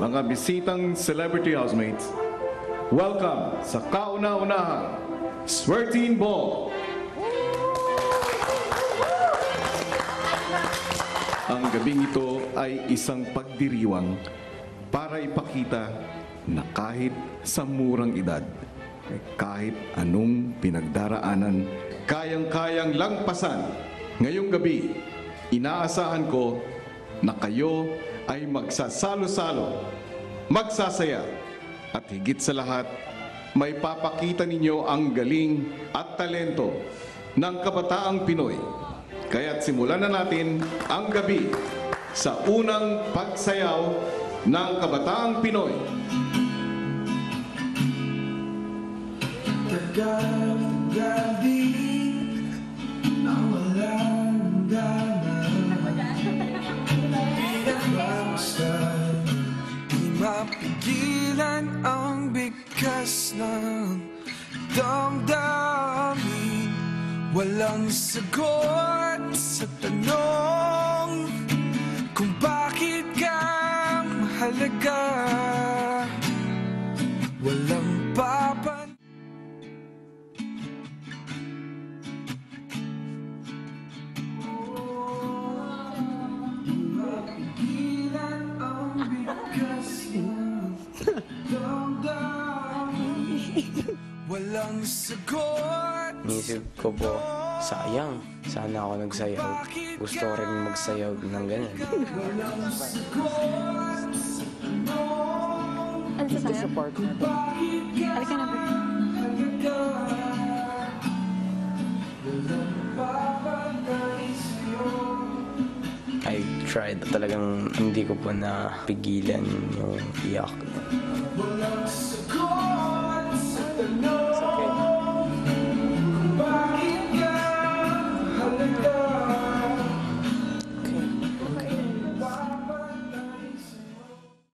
mga bisitang celebrity housemates, welcome sa kauna-unahang Swerteen Ball! Ang gabing ito ay isang pagdiriwang para ipakita na kahit sa murang edad, kahit anong pinagdaraanan, kayang-kayang langpasan. Ngayong gabi, inaasahan ko na kayo ay magsasalo-salo, magsasaya, at higit sa lahat, may papakita ninyo ang galing at talento ng kabataang Pinoy. Kaya't simulan na natin ang gabi sa unang pagsayaw ng kabataang Pinoy. Tagang gabi na walang gana, pinagmasdan, di mapigilan ang bigkas ng damdamin. Walang sagot sa tanong kung bakit ka mahalaga. Walang papan. Walang sagot. Inisip ko po, sayang. Sana ako nagsayaw. Gusto ko rin magsayaw ng ganyan. Ano sa sayo? Support na to. Halika na, bro. I tried. Talagang hindi ko po napigilan yung iyak. Walang sagot.